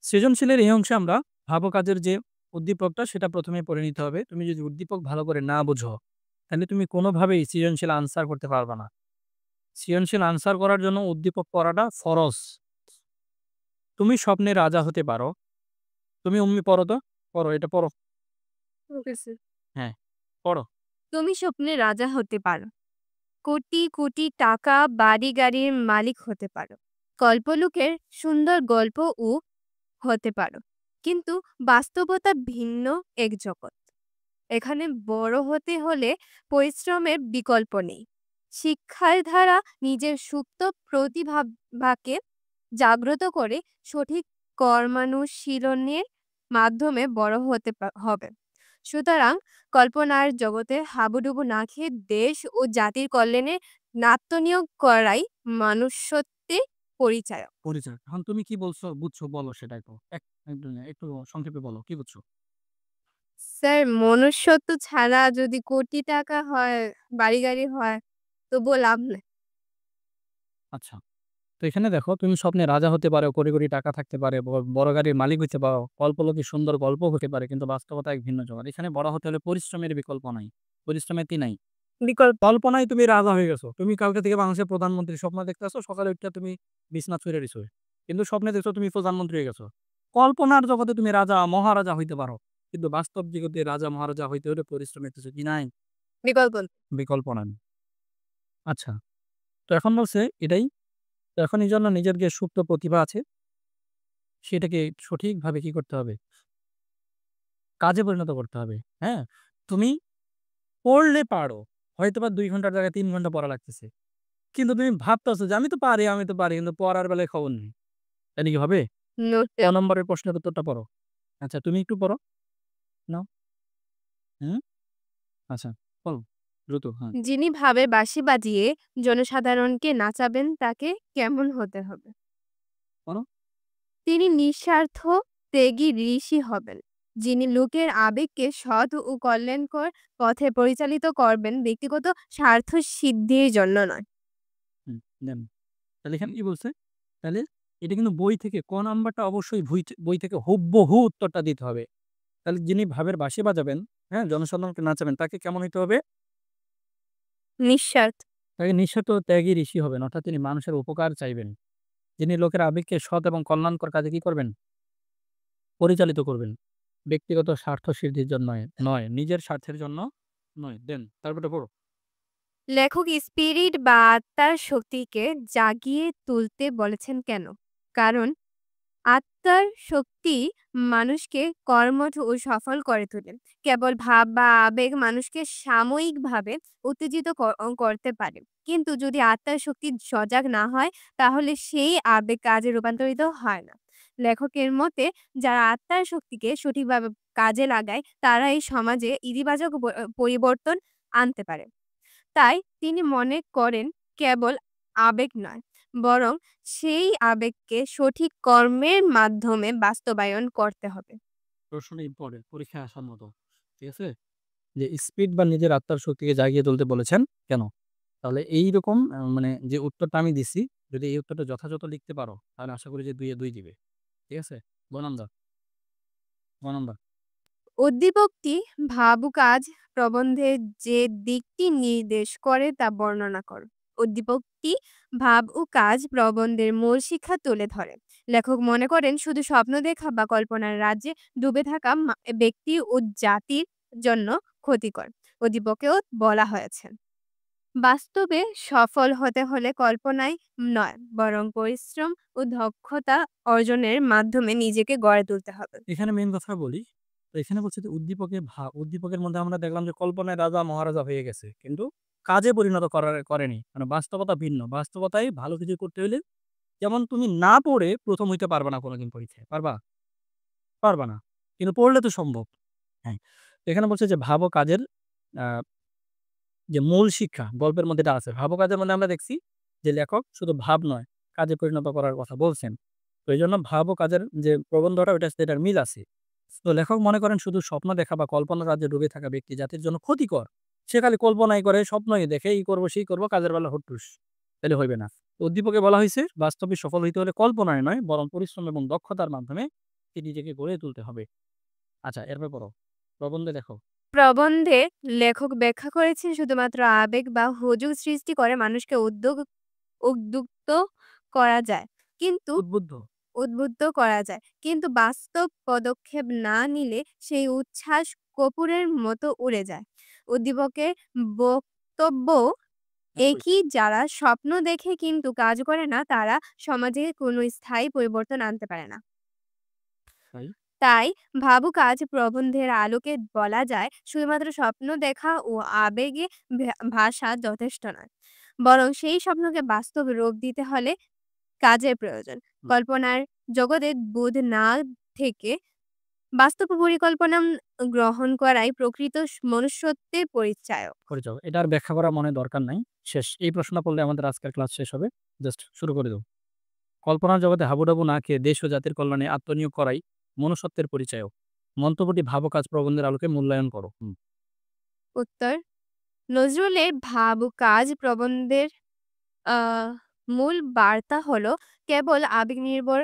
সৃজনশীলের এই অংশে আমরা ভাবো কাজের যে উদ্দীপকটা সেটা প্রথমে পড়ে নিতে হবে। তুমি যদি উদ্দীপক ভালো করে না বুঝো, তাহলে তুমি কোনোভাবেই সৃজনশীল আনসার করতে পারবা না। সৃজনশীল আনসার করার জন্য উদ্দীপক পড়াটা ফরজ। তুমি স্বপ্নে রাজা হতে পারো। তুমি অমনি পড়ো তো, পড়ো এটা পড়ো। Okay sir. হ্যাঁ, পড়ো। তুমি স্বপ্নে রাজা হতে পারো। কোটি কোটি টাকা বাড়ি গাড়ির মালিক হতে পারো। কল্পলোকের সুন্দর গল্পও হতে পারো। কিন্তু বাস্তবতা ভিন্ন এক জগৎ। এখানে বড় হতে হলে পরিশ্রমের বিকল্প নেই। শিক্ষার দ্বারা নিজের সুপ্ত প্রতিভাকে জাগ্রত করে সঠিক কর্মানুশীলনের মাধ্যমে বড় হতে হবে। সুতরাং কল্পনার জগতে হাবুডুবু না খেয়ে দেশ ও জাতির কল্যাণে আত্মনিয়োগ করাই মনুষ্যত্বের পরিচায়ক। পরিচয়। এখন তুমি কি বলছো বুঝছো বলো সেটা একটু। একটু সংক্ষেপে বলো কি বুঝছো? স্যার, মনুষ্যত্ব ছাড়া যদি কোটি টাকা হয়, বাড়ি গাড়ি হয়, তবুও লাভ নেই। আচ্ছা। তো এখানে দেখো তুমি স্বপ্নে রাজা হতে পারো, কোটি, কোটি টাকা থাকতে পারে, বড় গাড়ির মালিক হইতে পারো, কল্পলোকে সুন্দর গল্প হতে পারে, কিন্তু বাস্তবতা এক ভিন্ন জগৎ। এখানে বড় হতে হলে পরিশ্রমের বিকল্প নাই। পরিশ্রমের কি নাই? বিকল্প। কল্পনায় তুমি রাজা হয়ে গেছো। তুমি কালকে থেকে বাংলাদেশের প্রধানমন্ত্রী স্বপ্ন দেখতেছো, সকালে উঠে তুমি বিছানা ছুঁড়ে দিছো। কিন্তু স্বপ্নে দেখছো তুমি প্রধানমন্ত্রী হয়ে গেছো। কল্পনার জগতে তুমি রাজা, মহারাজা হইতে পারো। কিন্তু বাস্তব জগতে রাজা, মহারাজা হইতে হলে পরিশ্রমের কিছু কি নাই? বিকল্প। বিকল্প নাই। আচ্ছা। তো এখন বলছে এটাই। তো এখন এই জন্য নিজের যে সুপ্ত প্রতিভা আছে সেটাকে সঠিকভাবে কি করতে হবে? কাজে পরিণত করতে হবে। হ্যাঁ? তুমি পড়লে পারো। হয়তোবা ২ ঘন্টার জায়গায় ৩ ঘন্টা পড়া লাগতেছে। কিন্তু তুমি ভাবতেছো যে আমি তো পারি। কিন্তু পড়ার বেলায় খবর নেই। তাইলে কি হবে? ক নোটে। নম্বরের প্রশ্নের উত্তরটা পড়ো। আচ্ছা তুমি একটু পড়ো। নাও। হুম? আচ্ছা বলো। দ্রুত হ্যাঁ। যিনি ভাবে বাঁশি বাজিয়ে জনসাধারণকে নাচাবেন তাকে কেমন হতে হবে? পড়ো। তিনি নিঃস্বার্থ ত্যাগী ঋষি হবেন। যিনি লোকের আবেগকে সৎ ও কল্যাণকর পথে পরিচালিত করবেন, ব্যক্তিগত স্বার্থ সিদ্ধির জন্য নয়। হুম, দেন। তাহলে এখানে কি বলছে? তাহলে এটা কিন্তু বই থেকে ক নাম্বারটা অবশ্যই বই থেকে হুবহু উত্তরটা দিতে হবে। তাহলে যিনি ভাবের বাঁশি বাজাবেন, হ্যাঁ? জনসাধারণকে নাচাবেন তাকে কেমন হইতে হবে? নিঃস্বার্থ। তাকে নিঃস্বার্থ ত্যাগী ঋষি হবেন। অর্থাৎ তিনি মানুষের উপকার চাইবেন। যিনি লোকের আবেগকে সৎ এবং কল্যাণকর কাজে কি করবেন? পরিচালিত করবেন। ব্যক্তিগত স্বার্থ সিদ্ধির জন্য নয়, নিজের স্বার্থের জন্য নয়। দেন তারপরে পড়ো। লেখক স্পিরিট বা আত্মার শক্তিকে জাগিয়ে তুলতে বলেছেন কেন? কারণ আত্মার শক্তি মানুষকে কর্মঠ ও সফল করে তোলে। কেবল ভাব বা আবেগ মানুষকে সাময়িকভাবে উত্তেজিত করতে পারে। কিন্তু যদি আত্মার শক্তি সজাগ না হয়, তাহলে সেই আবেগ কাজে রূপান্তরিত হয় না। লেখকের মতে যারা আত্মার শক্তিকে সঠিকভাবে কাজে লাগায় তারাই সমাজে ইতিবাচক পরিবর্তন আনতে পারে। তাই তিনি মনে করেন কেবল আবেগ নয়, বরং সেই আবেগকে সঠিক কর্মের মাধ্যমে বাস্তবায়ন করতে হবে। প্রশ্ন ইম্পর্টেন্ট পরীক্ষায় আসার মতো। ঠিক আছে? যে স্পিড বা নিজের আত্মার শক্তিকে জাগিয়ে তুলতে বলেছেন কেন? তাহলে এইরকম মানে যে উত্তরটা আমি দিছি, যদি এই উত্তরটা যথাযথ লিখতে পারো, তাহলে আশা করি যে ২ এ ২ দিবে। ঠিক আছে? গ নাম্বার, গ নাম্বার। উদ্দীপকটি ভাবুক আজ প্রবন্ধের যে দিকটি নির্দেশ করে তা বর্ণনা করো। উদ্দীপকটি ভাব ও কাজ প্রবন্ধের মূল শিক্ষা তুলে ধরে। লেখক মনে করেন শুধু স্বপ্ন দেখা বা কল্পনার রাজ্যে ডুবে থাকা ব্যক্তি ও জাতির জন্য ক্ষতিকর। উদ্দীপকেও বলা হয়েছে বাস্তবে সফল হতে হলে কল্পনায় নয়, বরং পরিশ্রম ও দক্ষতা অর্জনের মাধ্যমে নিজেকে গড়ে তুলতে হবে। এখানে মেইন কথা বলি। তো এখানে বলছে যে উদ্দীপকের মধ্যে আমরা দেখলাম যে কল্পনায় রাজা মহারাজা হয়ে গেছে। কিন্তু কাজে পরিণত করেনি। মানে বাস্তবতা ভিন্ন। বাস্তবতায় ভালো কিছু করতে হইলে যেমন তুমি না পড়ে ১ম হইতে পারবা না কোনদিন পরীক্ষায়। পারবা? পারবা না। কিন্তু পড়লে তো সম্ভব। হ্যাঁ। তো এখানে বলছে যে ভাব ও কাজের আ যে মূল শিক্ষা গল্পের মধ্যে এটা আছে। ভাব ও কাজের মধ্যে আমরা দেখছি যে লেখক শুধু ভাব নয়, কাজে পরিণত করার কথা বলছেন। তো এইজন্য ভাব ও কাজের যে প্রবন্ধটা ওইটার সাথে এটার মিল আছে। তো লেখক মনে করেন শুধু স্বপ্ন দেখা বা কল্পনার রাজ্যে ডুবে থাকা ব্যক্তি জাতির জন্য ক্ষতিকর। সে খালি কল্পনাই করে, স্বপ্নই দেখে, এই করব, সেই করব, কাজের বেলা হুট্টুস। তাইলে হইবে না। তো উদ্দীপকে বলা হইছে বাস্তবে সফল হইতে হলে কল্পনায় নয়, বরং পরিশ্রম এবং দক্ষতার মাধ্যমে ব্যক্তি নিজেকে গড়ে তুলতে হবে। আচ্ছা, এরপর পড়ো। প্রবন্ধে দেখো। প্রবন্ধে লেখক ব্যাখ্যা করেছেন শুধুমাত্র আবেগ বা হুজুগ সৃষ্টি করে মানুষকে উদ্বুদ্ধ করা যায়। কিন্তু উদ্বুদ্ধ। উদ্বুদ্ধ করা যায়। কিন্তু বাস্তব পদক্ষেপ না নিলে সেই উচ্ছ্বাস কর্পূরের মতো উড়ে যায়। উদ্দীপকের বক্তব্য একই, যারা স্বপ্ন দেখে কিন্তু কাজ করে না তারা সমাজে কোনো স্থায়ী পরিবর্তন আনতে পারে না। তাই? তাই ভাবুক আজ প্রবন্ধের আলোকে বলা যায় শুধুমাত্র স্বপ্ন দেখা ও আবেগে ভাষা যথেষ্ট নয়, বরং সেই স্বপ্নকে বাস্তব রূপ দিতে হলে কাজের প্রয়োজন। হুম, কল্পনার জগতে বোধ না থেকে বাস্তব পরিকল্পনা গ্রহণ করাই প্রকৃত মনুষ্যত্বের পরিচায়ক। করে যাও। এটা আর ব্যাখ্যা করার মনে দরকার নাই। শেষ। এই প্রশ্নটা পড়লে আমাদের আজকের ক্লাস শেষ হবে। জাস্ট শুরু করে দাও। কল্পনার জগতে হাবুডাবু না খেয়ে দেশ ও জাতির কল্যাণে আত্মনিয়োগ করাই মনুষ্যত্বের পরিচায়ক। মন্তব্যটি ভাবক আজ প্রবন্ধের আলোকে মূল্যায়ন করো। উত্তর: নজরুলের ভাবুকাজ প্রবন্ধের আহ মূল বার্তা হলো কেবল আবেগনির্ভর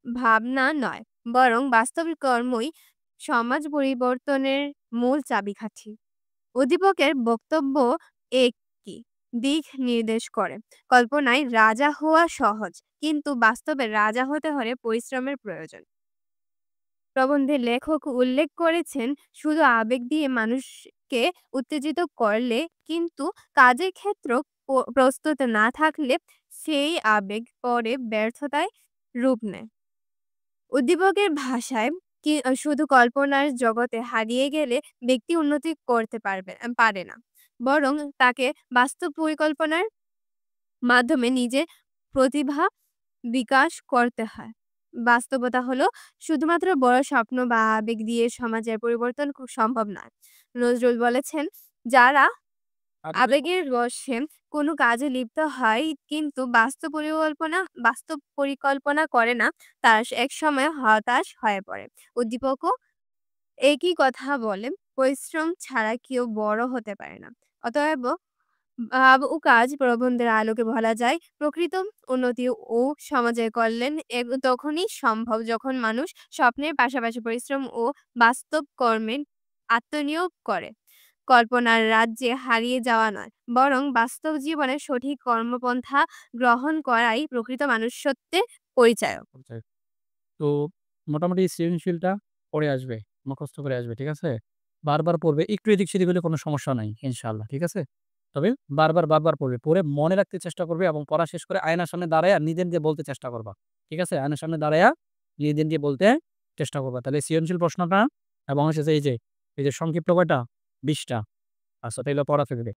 ভাবনা নয়, বরং বাস্তবিক কর্মই সমাজ পরিবর্তনের মূল চাবিকাঠি। উদ্দীপকের বক্তব্য একই দিক নির্দেশ করে: কল্পনায় রাজা হওয়া সহজ, কিন্তু বাস্তবে রাজা হতে হলে পরিশ্রমের প্রয়োজন। প্রবন্ধে লেখক উল্লেখ করেছেন শুধু আবেগ দিয়ে মানুষকে উত্তেজিত করলে কিন্তু কাজের ক্ষেত্র প্রস্তুত না থাকলে সেই আবেগ পরে ব্যর্থতায় রূপ নেয়। উদ্দীপকের ভাষায় শুধু কল্পনার জগতে হারিয়ে গেলে ব্যক্তি উন্নতি করতে পারে না, বরং তাকে বাস্তব পরিকল্পনার মাধ্যমে নিজের প্রতিভা বিকাশ করতে হয়। বাস্তবতা হলো শুধুমাত্র বড় স্বপ্ন বা আবেগ দিয়ে সমাজের পরিবর্তন খুব সম্ভব নয়। নজরুল বলেছেন, যারা আর আবেগের বশে কোনো কাজে লিপ্ত হয় কিন্তু বাস্তব পরিকল্পনা করে না, তারা একসময় হতাশ হয়ে পড়ে। উদ্দীপকও একই কথা বলেন, পরিশ্রম ছাড়া কেউ বড় হতে পারে না। অতএব ভাব ও কাজ প্রবন্ধের আলোকে বলা যায় প্রকৃত উন্নতি ও সমাজের কল্যাণ তখনই সম্ভব যখন মানুষ স্বপ্নের পাশাপাশি পরিশ্রম ও বাস্তব কর্মে আত্মনিয়োগ করে। কল্পনার রাজ্যে হারিয়ে যাওয়া নয়, বরং বাস্তব জীবনে সঠিক কর্মপন্থা গ্রহণ করাই প্রকৃত মনুষ্যত্বের পরিচায়ক। পর্যায়ে। তো মোটামুটি সৃজনশীলটা পড়ে আসবে, মুখস্থ করে আসবে। ঠিক আছে? বারবার পড়বে। একটু এদিক সেদিক হলে কোনো সমস্যা নাই ইনশাআল্লাহ। ঠিক আছে? তবে বারবার পড়বে। পড়ে মনে রাখতে চেষ্টা করবে এবং পড়া শেষ করে আয়নার সামনে দাঁড়ায়া নিজে বলতে চেষ্টা করবা। ঠিক আছে? আয়নার সামনে দাঁড়ায়া নিজে বলতে চেষ্টা করবা। তাহলে সৃজনশীল প্রশ্নটা এবং শেষে এই যে সংক্ষিপ্ত কয়টা? ২০ টা। আচ্ছা, তাইলে পড়া থাকবে।